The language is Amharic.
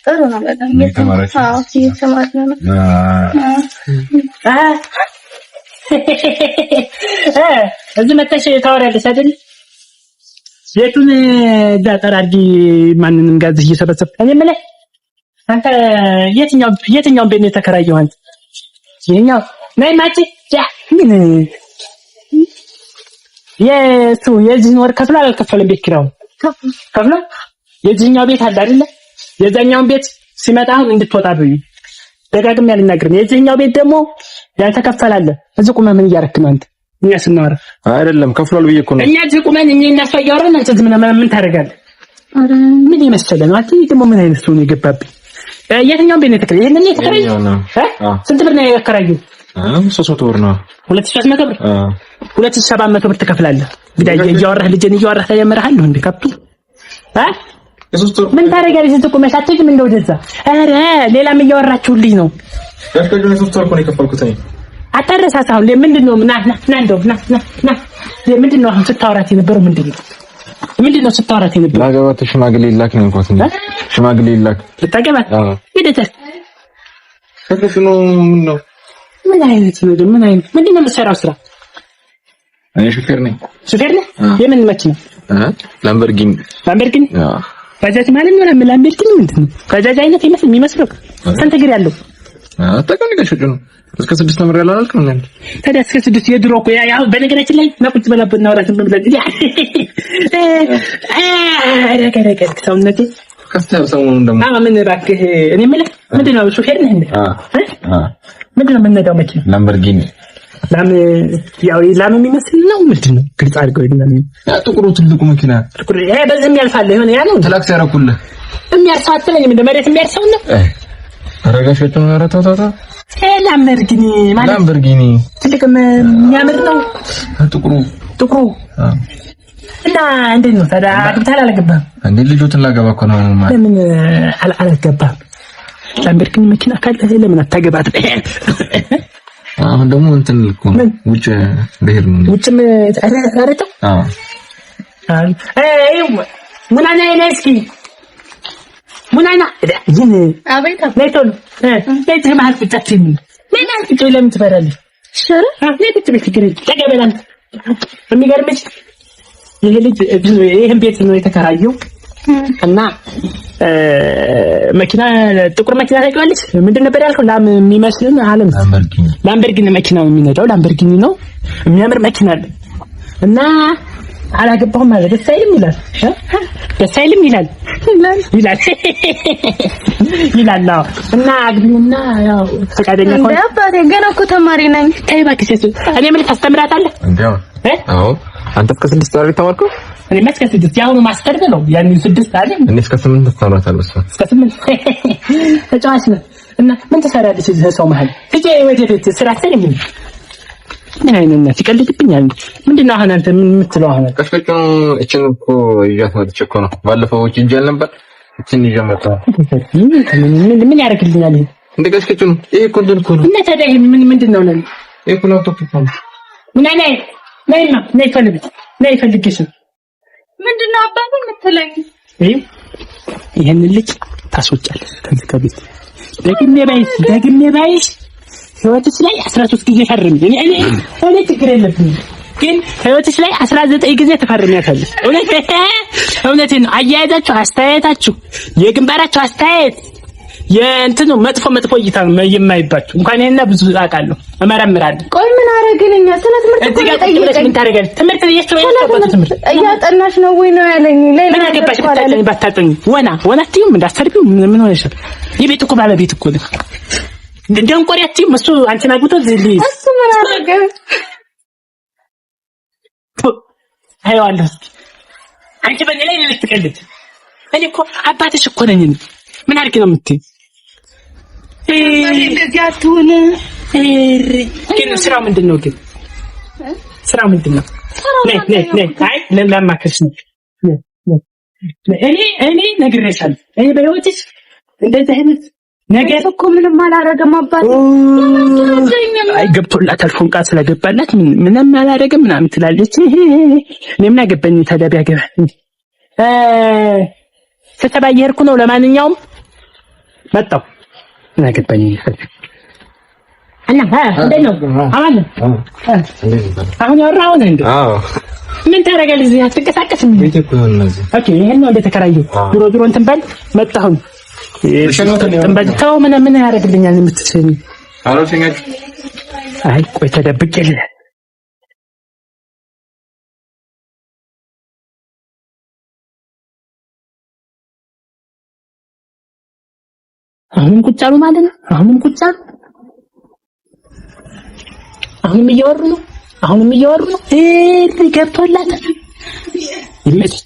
ጥሩ ነው በጣም እየተማርን ነው። እዚህ መተሽ ታወሪያለሽ አይደል? የቱን ዳጠር አድርጊ ማንንም ጋዝ እየሰበሰብ እኔ የምልህ አንተ የትኛውን ቤት ነው የተከራየው አንተ? ይሄኛው ነይ ማጪ ያ ምን የዚህን ወር ከፍሎ አልከፈለም ቤት ኪራዩን ከፍሎ የዚህኛው ቤት አለ አይደለ? የዛኛውን ቤት ሲመጣ አሁን እንድትወጣ ብዬ ደጋግሜ አልናገርም። የዚህኛው ቤት ደግሞ ያልተከፈላለ እዚህ ቁመህ ምን እያረክ ነው አንተ? እኛ ስናወራ አይደለም ከፍሏል ብዬ እኮ ነው። እኛ እዚህ ቁመን እኛ እናስፈያወራን አንተ ዝም ምን ታደርጋለህ? አረ ምን ይመስል ነው አንተ ደግሞ ምን አይነት ሰው ነው የገባብኝ? የትኛውን ቤት ነው የተከራየው? ይሄንን ነው የተከራየው? ስንት ብር ነው የከራየው? 300 ብር ነው። 2300 ብር 2700 ብር ትከፍላለህ። እንግዲህ እያወራህ ልጅን እያወራህ ተጀምረሃል ነው እንዴ ከብቱ ምን ታደርጋለሽ? ስትቆመሽ አትሄጂም እንደው ወደዛ። ኧረ ሌላም እያወራችሁልኝ ነው። ያስከጁን 3 ወር እኮ ነው የከፈልኩት እኔ። አታረሳሳ አሁን ምንድነው? ና እንደው ና ምንድነው አሁን ስታወራት የነበረው? ምንድነው ስታወራት የነበረው? ላገባት ሽማግሌ ይላክ ነው እንኳን እንዴ ሽማግሌ ይላክ ልታገባት? አዎ ሄደህ ከፈሽ ነው ምን አይነት ነው? ምንድነው የምትሰራው ስራ? እኔ ሹፌር ነኝ። ሹፌር ነህ? የምን መኪና? ላምበርጊኒ። አዎ ባጃጅ ማለት ነው። ላምበርጊኒ ምንድን ነው? ባጃጅ አይነት የሚመስለው ስንት እግር ያለው? አጣቀም ንገሽጁ ነው። እስከ 6 ነበር ያለው አልከኝ እንዴ? ታዲያ እስከ 6 የድሮ እኮ ያው በነገራችን ላይ ነቁጭ በላበት ነው ራስን ብለን ረከረከ ሰውነቴ ከስተው ሰሞኑን ደግሞ ምን እባክህ እኔ የምልህ ምንድነው ሹፌር ነህ እንዴ? ምንድነው የምንነዳው መኪና? ላምበርጊኒ። ያው ላም የሚመስል ነው ምንድነው? ግልጽ አድርገው ይደናል። ጥቁሩ ትልቁ መኪና ጥቁሩ በዚህ የሚያልፋል ይሆነ ያ ነው ተላክስ ያረኩልህ የሚያርሰው አትለኝም እንደ መሬት የሚያርሰው ነው። አረጋሽቱ ነው አረታታታ ላምበርጊኒ ማለት ላምበርጊኒ ትልቅ የሚያምር ነው ጥቁሩ እና እንዴት ነው ታዲያ አግብተሃል አላገባህም? እንዴ ልጆትን ላገባ እኮ ነው ማለት ለምን አላገባህም? ላምበርጊኒ መኪና ካለ ለምን አታገባት? አሁን ደግሞ እንትን እኮ ውጭ ብሄር ነው ውጭም አረታ ሙናና ነስኪ ሙናና ይሄን አቤት ለቶሎ ለዚህ ማህል ፍጫችን ምን አልኩት ለምን ትፈራለህ? ሸረ ለዚህ ትክክል ተገበላን የሚገርምሽ ይሄ ልጅ ይሄን ቤት ነው የተከራየው እና መኪና ጥቁር መኪና ታውቂዋለሽ? ምንድን ነበር ያልከው? ላም የሚመስልን አለም ላምበርጊኒ መኪና ነው የሚነዳው። ላምበርጊኒ ነው የሚያምር መኪና አለ እና አላገባሁም ማለት ደስ አይልም ይላል። ደስ አይልም ይላል እና አግቢውና ያው ፈቃደኛ ከሆነ እንዴ አባቴ ገና እኮ ተማሪ ነኝ። ተይ እባክሽ እኔ ምን ታስተምራታለህ? እንዴው አዎ አንተ እስከ 6 ወር ተማርከው? እኔ እስከ 6 ያው ማስተር ነው ያን 6 አይደል? እኔ እስከ 8 ተማርታለሁ። እስከ 8 ተጫዋች ነው እና ምን ትሰራለች እዚህ ሰው መሀል? እጄ ወደ ቤት ስራ ሰለኝ ምን አይነት ነው ትቀልድብኛል? ምንድነው አሁን አንተ ምን የምትለው? አሁን ከፍቀጭ እቺን እኮ ይያት ወጥቼ እኮ ነው ባለፈው እቺ ጀል ነበር እቺን ይጀመጣ ምን ያደርግልኛል? እንደ ከፍቀጭ ነው ይሄ እኮ እንትን እኮ ነው እና ታዲያ ምንድነው ነው ይሄ እኮ ላፕቶፕ እኮ ነው ምን አይነት ነይ ፈልግሽ ምንድነው አባቱ የምትለኝ? ይሄን ልጅ ታስወጫለሽ ከዚህ ከቤት ደግሜ ባይሽ ህይወትሽ ላይ 13 ጊዜ ፈርም። እኔ ችግር የለብኝም ግን ህይወትሽ ላይ 19 ጊዜ ተፈርሚያታለሽ። እውነቴን ነው። አያያዛችሁ፣ አስተያየታችሁ፣ የግንባራችሁ አስተያየት የእንትኑ መጥፎ እይታ ነው የማይባችሁ። እንኳን ይሄና ብዙ አውቃለሁ እመረምራለሁ። ቆይ ምን አረግልኛ? ስለ ትምህርት እዚህ ጋር ጠይቀኝ። ምን ታረጋለሽ? ትምህርት ትምህርት እያጠናሽ ነው ወይ ነው ያለኝ። ምን አገባሽ? ባታጠኝ ወና አትይም እንዳሰርቢው ምን ሆነሽ? የቤት እኮ ባለቤት እኮ ነው። እንደንቆሪ አትይም እሱ አንቺን አግብቶ ዝልይ እሱ ምን አረገ? አይዋለሁ አንቺ በኔ ላይ ልትቀልድ። እኔ እኮ አባትሽ እኮ ነኝ። ምን አድርጊ ነው የምትይ? እንደዚህ አትሁን። ግን ስራው ምንድነው? ግን ስራው ምንድነው? ነይ አይ ለማከርሽ ነው። እኔ ነግሬሻለሁ። እኔ በህይወትሽ እንደዚህ አይነት ነገር እኮ ምንም አላረገም አባቴ። አይ ገብቶላታል። ፎንቃ ስለገባላት ምንም አላረገም ምናምን ትላለች። እኔ ምን አገባኝ ታዲያ ቢያገባ ስብሰባ እየሄድኩ ነው። ለማንኛውም መጣሁ ነገርበኝ እና እንዴት ነው አማን አሁን ያወራው ነው እንዴ አዎ ምን ታደርጋለህ እዚህ አትንቀሳቀስም ቤት እኮ ነው እዚህ ኦኬ ይሄን ነው እንደተከራየው ድሮ እንትን በል መጣሁ ተው ምን ያደርግልኛል የምትሰኝ አሮሽኛች አይ ቆይ ተደብቄልህ አሁንም ቁጭ አሉ ማለት ነው አሁንም ቁጭ አሉ አሁንም እያወሩ ነው ገብቶላታል ይመች